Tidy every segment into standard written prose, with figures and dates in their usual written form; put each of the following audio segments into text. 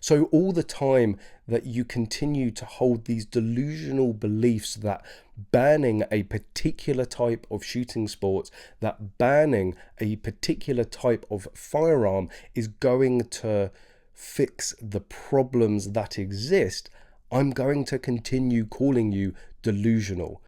So all the time that you continue to hold these delusional beliefs that banning a particular type of shooting sports, that banning a particular type of firearm is going to fix the problems that exist, I'm going to continue calling you delusional.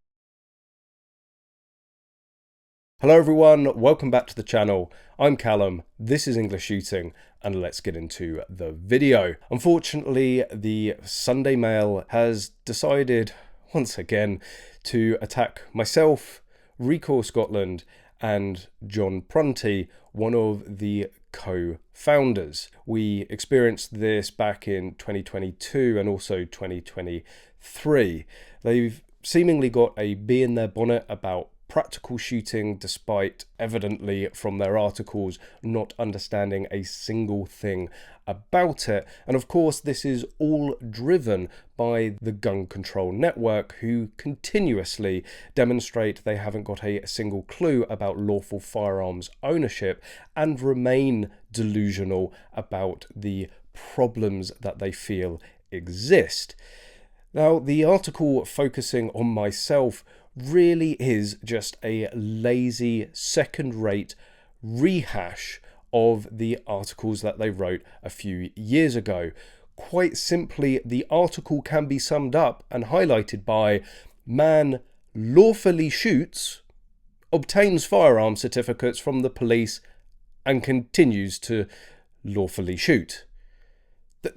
Hello everyone, welcome back to the channel. I'm Callum, this is English Shooting, and let's get into the video. Unfortunately, the Sunday Mail has decided once again to attack myself, Recoil Scotland, and John Prunty, one of the co-founders. We experienced this back in 2022 and also 2023. They've seemingly got a bee in their bonnet about practical shooting, despite evidently from their articles not understanding a single thing about it. And of course, this is all driven by the gun control network, who continuously demonstrate they haven't got a single clue about lawful firearms ownership and remain delusional about the problems that they feel exist. Now, the article focusing on myself really is just a lazy, second-rate rehash of the articles that they wrote a few years ago. Quite simply, the article can be summed up and highlighted by: man lawfully shoots, obtains firearm certificates from the police, and continues to lawfully shoot.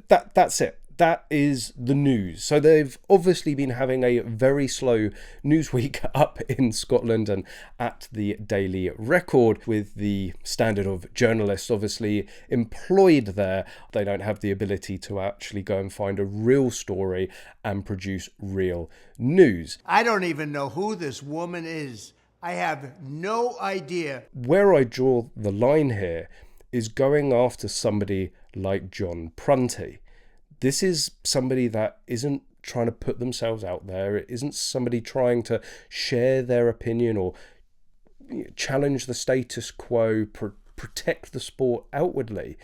That's it. That is the news. So they've obviously been having a very slow news week up in Scotland and at the Daily Record, with the standard of journalists obviously employed there. They don't have the ability to actually go and find a real story and produce real news. I don't even know who this woman is. I have no idea. Where I draw the line here is going after somebody like John Prunty. This is somebody that isn't trying to put themselves out there. It isn't somebody trying to share their opinion or challenge the status quo, protect the sport outwardly.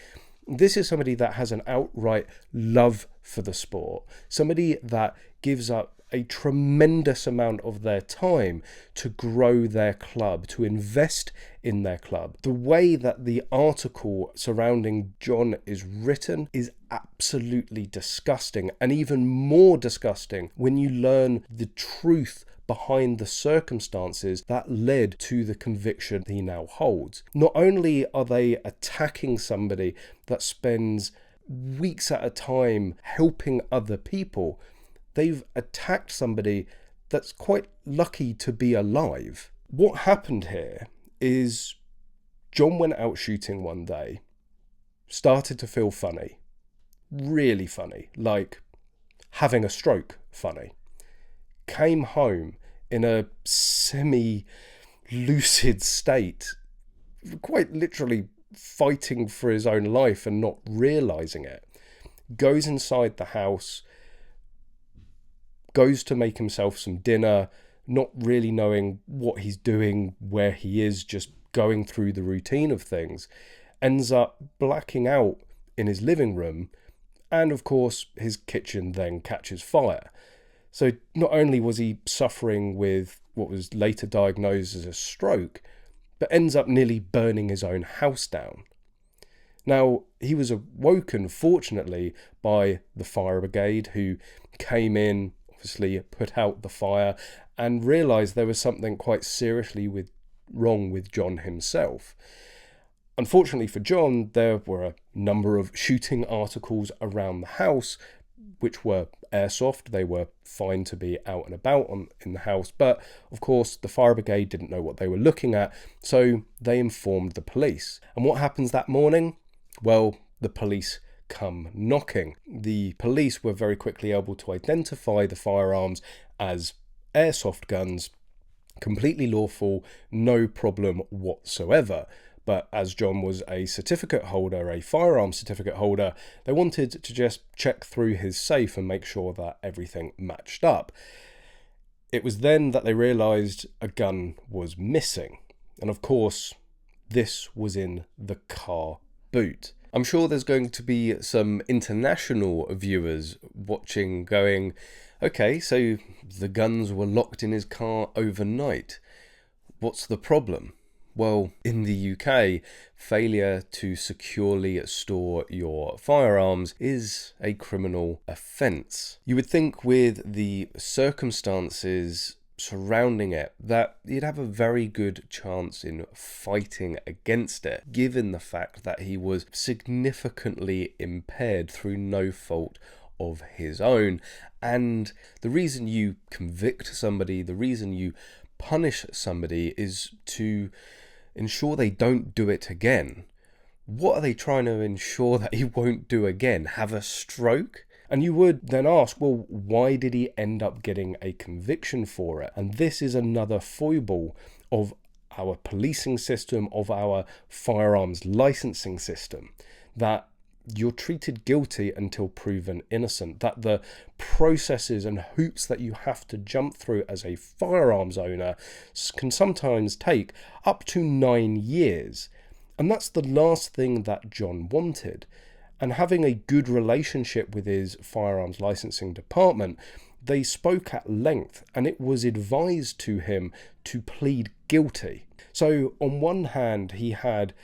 This is somebody that has an outright love for the sport, somebody that gives up a tremendous amount of their time to grow their club, to invest in their club. The way that the article surrounding John is written is absolutely disgusting, and even more disgusting when you learn the truth behind the circumstances that led to the conviction he now holds. Not only are they attacking somebody that spends weeks at a time helping other people, they've attacked somebody that's quite lucky to be alive. What happened here is John went out shooting one day, started to feel funny, really funny, like having a stroke funny. Came home in a semi-lucid state, quite literally fighting for his own life and not realizing it. Goes inside the house, goes to make himself some dinner, not really knowing what he's doing, where he is, just going through the routine of things. Ends up blacking out in his living room, and of course his kitchen then catches fire. So not only was he suffering with what was later diagnosed as a stroke, but ends up nearly burning his own house down. Now, he was awoken, fortunately, by the fire brigade, who came in, obviously put out the fire, and realised there was something quite seriously wrong with John himself. Unfortunately for John, there were a number of shooting articles around the house, which were airsoft. They were fine to be out and about in the house, but of course the fire brigade didn't know what they were looking at, so they informed the police. And what happens that morning? Well, the police come knocking. The police were very quickly able to identify the firearms as airsoft guns, completely lawful, no problem whatsoever. But as John was a certificate holder, a firearm certificate holder, they wanted to just check through his safe and make sure that everything matched up. It was then that they realised a gun was missing. And of course, this was in the car boot. I'm sure there's going to be some international viewers watching going, okay, so the guns were locked in his car overnight. What's the problem? Well, in the UK, failure to securely store your firearms is a criminal offence. You would think with the circumstances surrounding it that you'd have a very good chance in fighting against it, given the fact that he was significantly impaired through no fault of his own. And the reason you convict somebody, the reason you punish somebody is to ensure they don't do it again. What are they trying to ensure that he won't do again? Have a stroke? And you would then ask, well, why did he end up getting a conviction for it? And this is another foible of our policing system, of our firearms licensing system, that you're treated guilty until proven innocent, that the processes and hoops that you have to jump through as a firearms owner can sometimes take up to 9 years. And that's the last thing that John wanted. And having a good relationship with his firearms licensing department, they spoke at length and it was advised to him to plead guilty. So on one hand, he had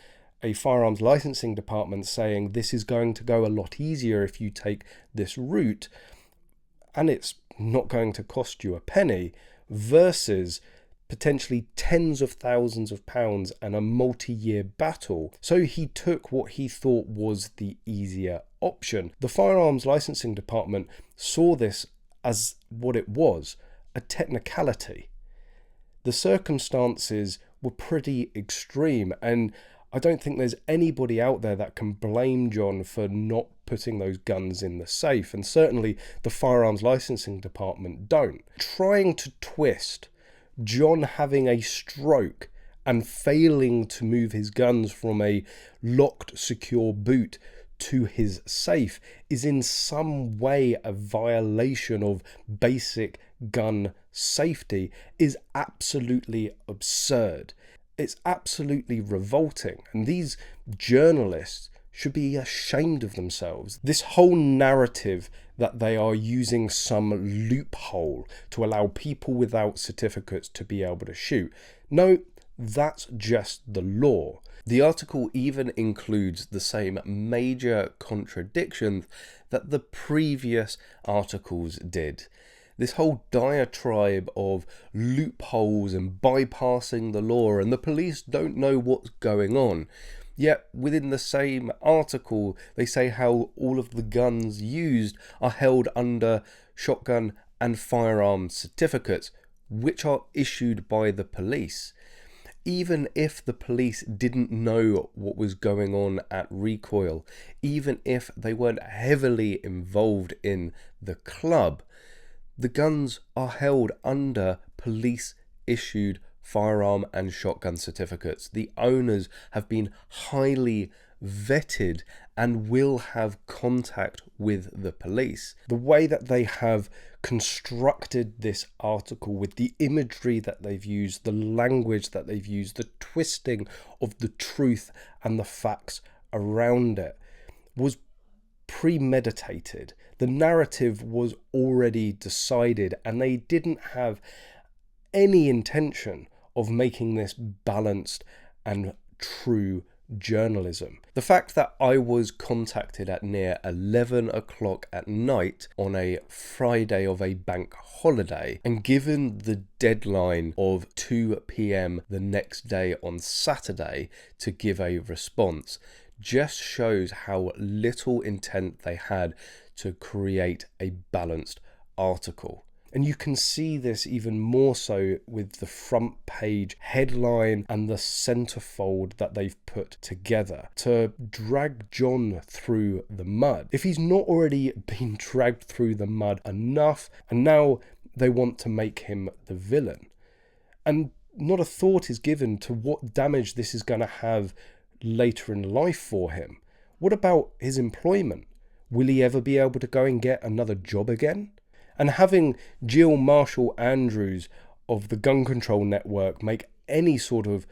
a firearms licensing department saying this is going to go a lot easier if you take this route and it's not going to cost you a penny, versus potentially tens of thousands of pounds and a multi-year battle. So he took what he thought was the easier option. The firearms licensing department saw this as what it was, a technicality. The circumstances were pretty extreme, and I don't think there's anybody out there that can blame John for not putting those guns in the safe, and certainly the firearms licensing department don't. Trying to twist John having a stroke and failing to move his guns from a locked, secure boot to his safe is in some way a violation of basic gun safety is absolutely absurd. It's absolutely revolting, and these journalists should be ashamed of themselves. This whole narrative that they are using some loophole to allow people without certificates to be able to shoot. No, that's just the law. The article even includes the same major contradictions that the previous articles did. This whole diatribe of loopholes and bypassing the law, and the police don't know what's going on. Yet within the same article, they say how all of the guns used are held under shotgun and firearm certificates, which are issued by the police. Even if the police didn't know what was going on at Recoil, even if they weren't heavily involved in the club, the guns are held under police-issued firearm and shotgun certificates. The owners have been highly vetted and will have contact with the police. The way that they have constructed this article, with the imagery that they've used, the language that they've used, the twisting of the truth and the facts around it, was premeditated. The narrative was already decided, and they didn't have any intention of making this balanced and true journalism. The fact that I was contacted at near 11 o'clock at night on a Friday of a bank holiday, and given the deadline of 2 p.m. the next day on Saturday to give a response, just shows how little intent they had to create a balanced article. And you can see this even more so with the front page headline and the centerfold that they've put together to drag John through the mud. If he's not already been dragged through the mud enough, and now they want to make him the villain. And not a thought is given to what damage this is going to have later in life for him. What about his employment? Will he ever be able to go and get another job again? And having Gill Marshall-Andrews of the Gun Control Network make any sort of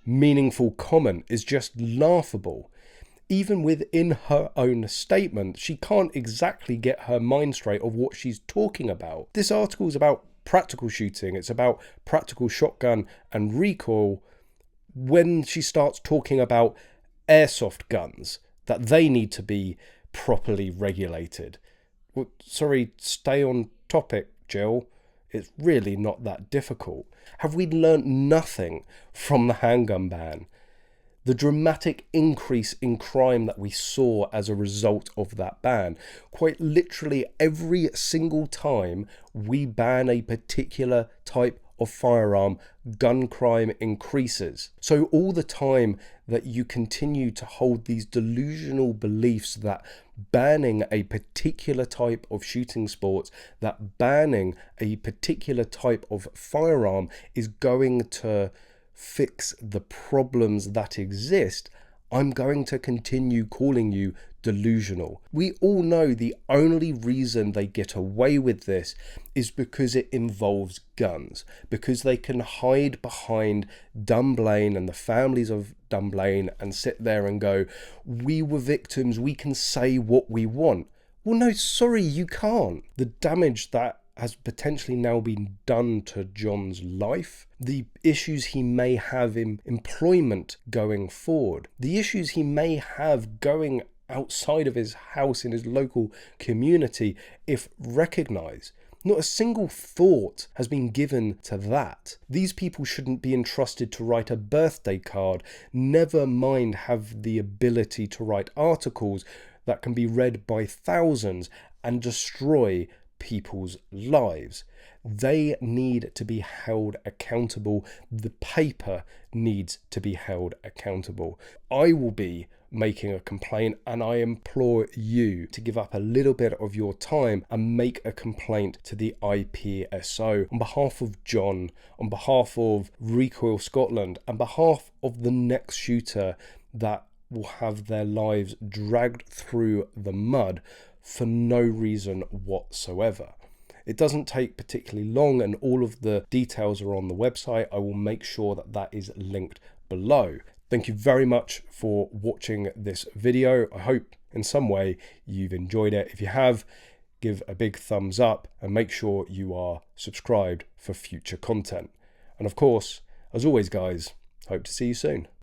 meaningful comment is just laughable. even within her own statement, she can't exactly get her mind straight of what she's talking about. This article is about practical shooting. It's about practical shotgun and recoil. When she starts talking about airsoft guns, that they need to be properly regulated. Well, sorry, stay on topic, Jill. It's really not that difficult. Have we learnt nothing from the handgun ban? The dramatic increase in crime that we saw as a result of that ban. Quite literally every single time we ban a particular type of firearm, gun crime increases. So all the time that you continue to hold these delusional beliefs that banning a particular type of shooting sports, that banning a particular type of firearm is going to fix the problems that exist, I'm going to continue calling you delusional. We all know the only reason they get away with this is because it involves guns, because they can hide behind Dunblane and the families of Dunblane and sit there and go, we were victims, we can say what we want. Well, no, sorry, you can't. The damage that has potentially now been done to John's life, the issues he may have in employment going forward, the issues he may have going outside of his house in his local community, if recognised. Not a single thought has been given to that. These people shouldn't be entrusted to write a birthday card, never mind have the ability to write articles that can be read by thousands and destroy people's lives. They need to be held accountable. The paper needs to be held accountable. I will be making a complaint, and I implore you to give up a little bit of your time and make a complaint to the IPSO on behalf of John, on behalf of Recoil Scotland, on behalf of the next shooter that will have their lives dragged through the mud for no reason whatsoever. It doesn't take particularly long, and all of the details are on the website. I will make sure that that is linked below. Thank you very much for watching this video. I hope in some way you've enjoyed it. If you have, give a big thumbs up and make sure you are subscribed for future content. And of course, as always guys, hope to see you soon.